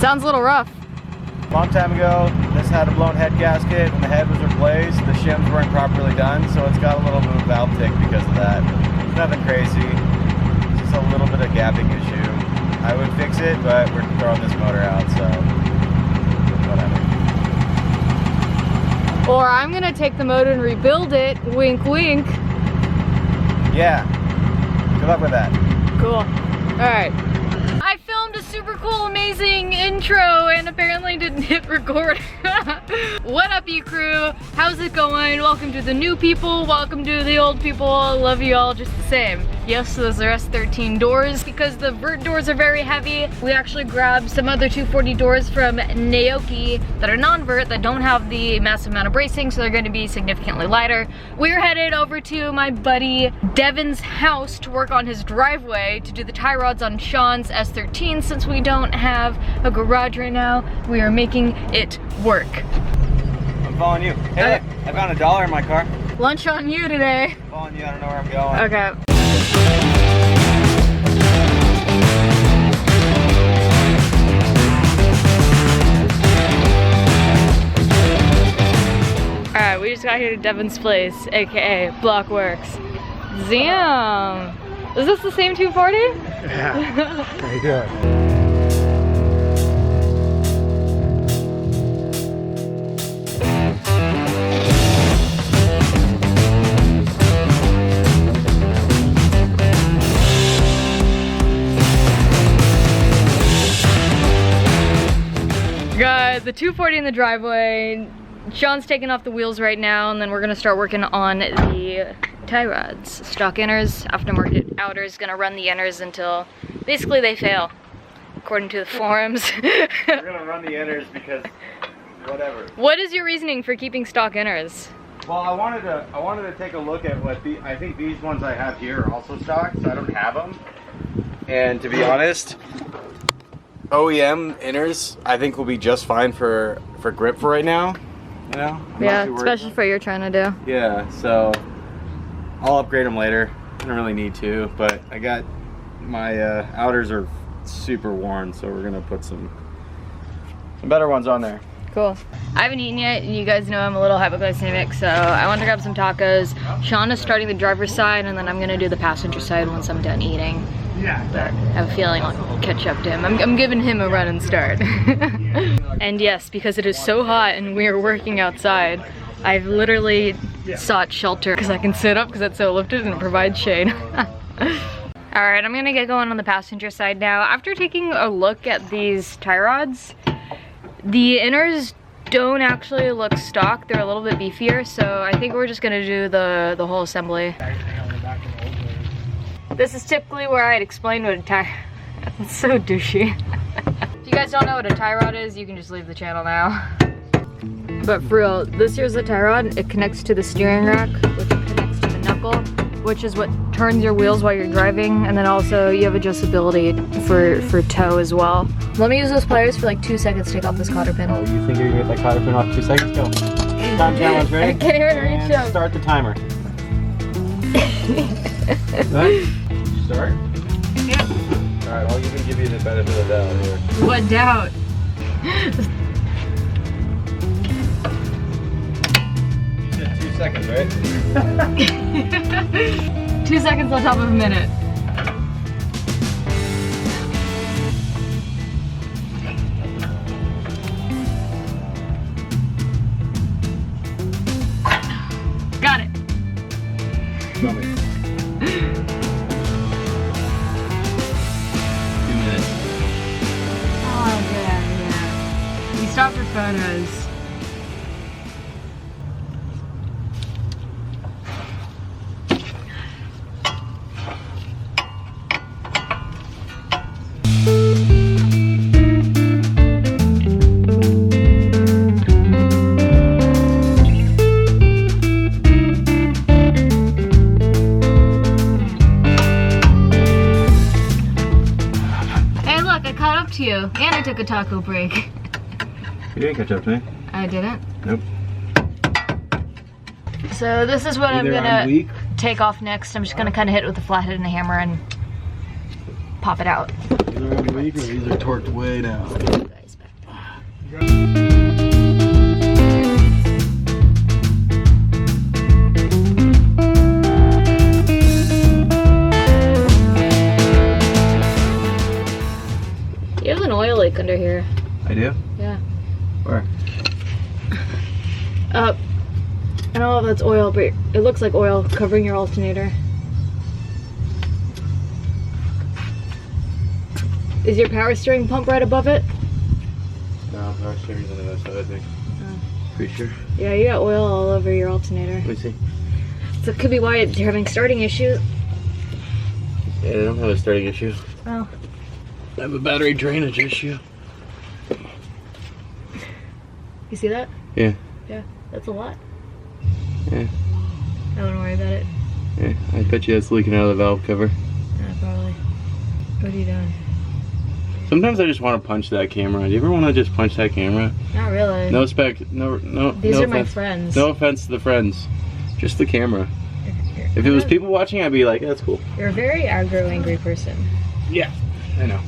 Sounds a little rough. A long time ago, this had a blown head gasket. When the head was replaced, the shims weren't properly done, so it's got a little bit of valve tick because of that. It's nothing crazy. It's just a little bit of gapping issue. I would fix it, but we're throwing this motor out, so whatever. Or I'm gonna take the motor and rebuild it. Wink, wink. Yeah. Good luck with that. Cool. All right. I filmed a super cool, amazing intro and apparently didn't hit record. What up, you crew? How's it going? Welcome to the new people. Welcome to the old people. I love you all just the same. Yes, those are S13 doors because the vert doors are very heavy. We actually grabbed some other 240 doors from Naoki that are non-vert, that don't have the massive amount of bracing, so they're going to be significantly lighter. We're headed over to my buddy Devyn's house to work on his driveway to do the tie rods on Sean's S13. Since we don't have a garage right now, we are making it work. I'm following you. Hey, look, I found $1 in my car. Lunch on you today. I'm following you, I don't know where I'm going. Okay. Alright, we just got here to Devyn's place, aka Blockworks. Damn! Is this the same 240? Yeah. How you doing? Got the 240 in the driveway. Sean's taking off the wheels right now, and then we're gonna start working on the tie rods. Stock inners, aftermarket outers, gonna run the inners until basically they fail, according to the forums. We're gonna run the inners because whatever. What is your reasoning for keeping stock inners? Well, I wanted to take a look at what I think these ones I have here are also stock, so I don't have them. And to be honest, OEM inners I think will be just fine for grip for right now. You know? Yeah, especially for what you're trying to do. Yeah, so I'll upgrade them later. I don't really need to, but I got my outers are super worn, so we're gonna put some better ones on there. Cool. I haven't eaten yet, and you guys know I'm a little hypoglycemic, so I want to grab some tacos. Sean is starting the driver's side, and then I'm gonna do the passenger side once I'm done eating. Yeah, But I have a feeling I'll catch up to him. I'm giving him a run and start. And yes, because it is so hot and we are working outside, I've literally sought shelter because I can sit up because it's so lifted and it provides shade. Alright, I'm gonna get going on the passenger side now. After taking a look at these tie rods, the inners don't actually look stock. They're a little bit beefier, so I think we're just gonna do the whole assembly. This is typically where I'd explain what a tie... It's so douchey. If you guys don't know what a tie rod is, you can just leave the channel now. But for real, this here's the tie rod. It connects to the steering rack, which connects to the knuckle, which is what turns your wheels while you're driving. And then also you have adjustability for toe as well. Let me use those pliers for like 2 seconds to take off this cotter pin. Oh, you think you're gonna get that cotter pin off 2 seconds? Go. Time challenge, ready? I can't hear it reach up. Start the timer. Right? Start? Yeah. Alright, I'll even give you the benefit of the doubt here. What doubt? You said 2 seconds, right? 2 seconds on top of a minute. Got it. Tell me. 2 minutes. Oh yeah. We stopped for photos. To you, and I took a taco break. You didn't catch up to me. I didn't. Nope. So this is what Either I'm gonna take off next. I'm just gonna kind of hit it with a flathead and a hammer and pop it out. Either I'm weak or these are torqued way down. You guys You have an oil leak under here. I do? Yeah. Where? I don't know if that's oil, but it looks like oil covering your alternator. Is your power steering pump right above it? No, power steering's on the other side, I think. Oh. Pretty sure. Yeah, you got oil all over your alternator. Let me see. So it could be why you're having starting issues. Yeah, I don't have a starting issue. Oh. I have a battery drainage issue. You see that? Yeah. Yeah, that's a lot. Yeah. I wouldn't worry about it. Yeah, I bet you that's leaking out of the valve cover. Yeah, probably. What are you doing? Sometimes I just want to punch that camera. Do you ever want to just punch that camera? Not really. No no. These no are my offense. friends. No offense to the friends. Just the camera. If it was people watching, I'd be like, that's cool. You're a very aggro, angry person. Yeah, I know.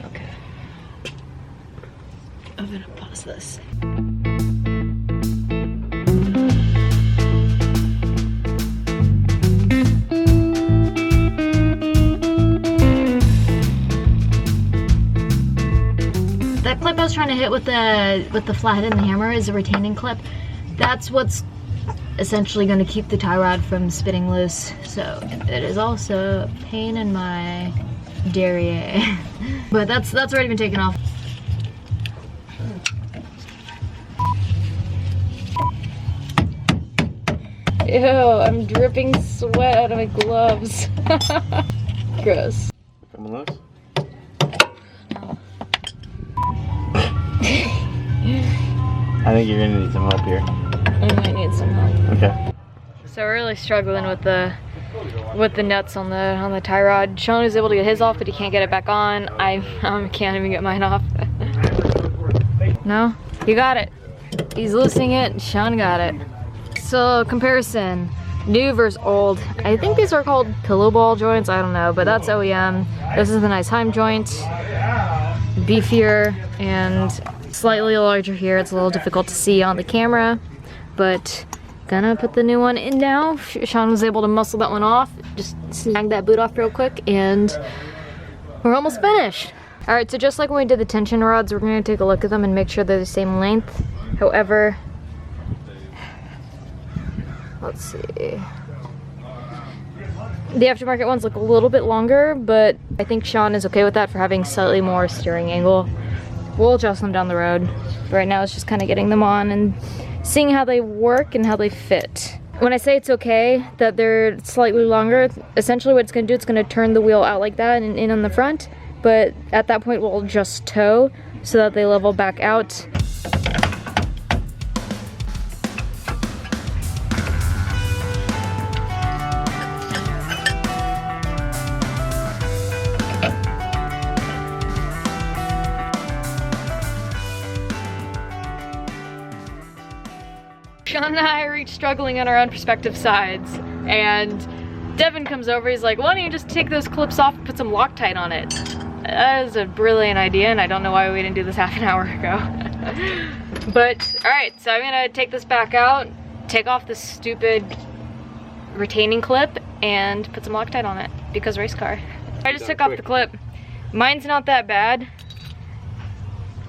Okay. I'm gonna pause this. That clip I was trying to hit with the flathead and the hammer is a retaining clip. That's what's essentially going to keep the tie rod from spinning loose. So it is also a pain in my derriere. But that's already been taken off. Ew, I'm dripping sweat out of my gloves. Gross. Coming loose? I think you're gonna need some help here. I might need some help. Okay. So we're really struggling with the nuts on the tie rod. Sean is able to get his off, but he can't get it back on. I can't even get mine off. No? You got it. He's loosening it. Sean got it. So comparison, new versus old. I think these are called pillow ball joints. I don't know, but that's OEM. This is the nice Heim joint. Beefier and slightly larger here. It's a little difficult to see on the camera, but gonna put the new one in now. Sean was able to muscle that one off. Just snag that boot off real quick and we're almost finished. All right, so just like when we did the tension rods, we're gonna take a look at them and make sure they're the same length. However, let's see. The aftermarket ones look a little bit longer, but I think Sean is okay with that for having slightly more steering angle. We'll adjust them down the road. But right now it's just kind of getting them on and seeing how they work and how they fit. When I say it's okay that they're slightly longer, essentially what it's gonna do, it's gonna turn the wheel out like that and in on the front, but at that point we'll just toe so that they level back out. Sean and I are each struggling on our own prospective sides, and Devyn comes over, he's like, why don't you just take those clips off and put some Loctite on it? That is a brilliant idea, and I don't know why we didn't do this half an hour ago. But, alright, so I'm gonna take this back out, take off this stupid retaining clip, and put some Loctite on it, because race car. I just took off the clip. Mine's not that bad.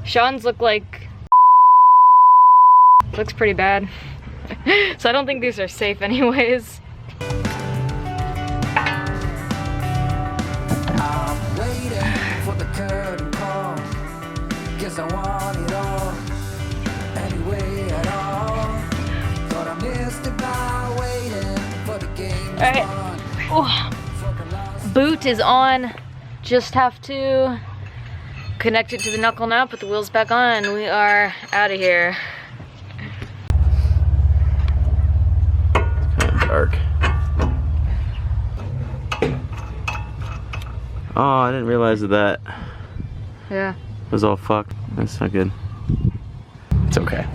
Sean's looks pretty bad. So I don't think these are safe anyways. I'm waiting for the curtain call, 'cause I want it all, anyway at all. Thought I missed it by waiting for the game to Alright. Boot is on. Just have to connect it to the knuckle now, put the wheels back on, and we are out of here. Dark. Oh, I didn't realize that Yeah. was all fucked. That's not good. It's okay.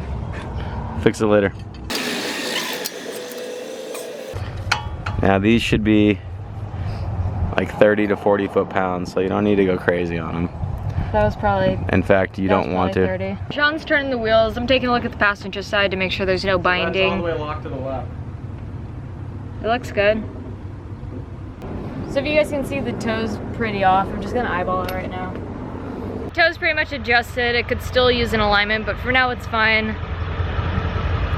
Fix it later. Now these should be like 30 to 40 foot-pounds, so you don't need to go crazy on them. that was probably. In fact, you don't want to. 30. Sean's turning the wheels. I'm taking a look at the passenger side to make sure there's no binding. That's all the way locked to the left. It looks good. So if you guys can see, the toe's pretty off. I'm just gonna eyeball it right now. Toe's pretty much adjusted. It could still use an alignment, but for now it's fine.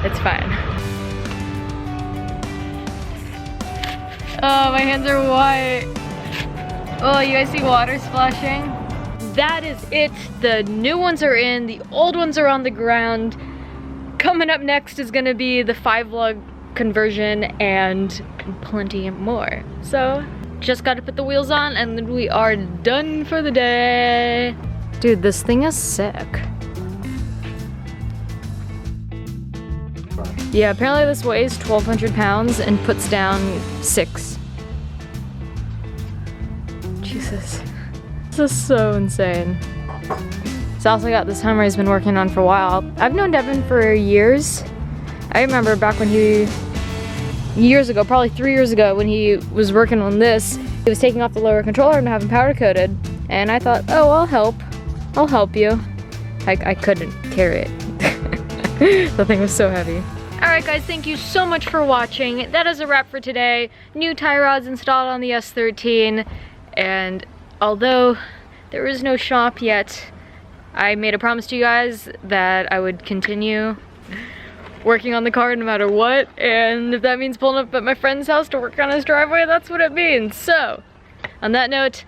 It's fine. Oh, my hands are white. Oh, you guys see water splashing? That is it. The new ones are in, the old ones are on the ground. Coming up next is gonna be the 5-lug conversion and plenty more. So, just gotta put the wheels on and then we are done for the day. Dude, this thing is sick. Yeah, apparently this weighs 1,200 pounds and puts down 6. Jesus. This is so insane. It's also got this hammer he's been working on for a while. I've known Devyn for years. I remember back when years ago, probably 3 years ago, when he was working on this, he was taking off the lower controller and having powder coated. And I thought, oh, I'll help you. I couldn't carry it. The thing was so heavy. Alright guys, thank you so much for watching. That is a wrap for today. New tie rods installed on the S13. And although there is no shop yet, I made a promise to you guys that I would continue working on the car no matter what. And if that means pulling up at my friend's house to work on his driveway, that's what it means. So, on that note,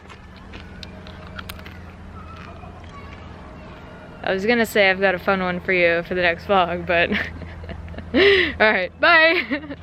I was gonna say I've got a fun one for you for the next vlog, but alright, bye!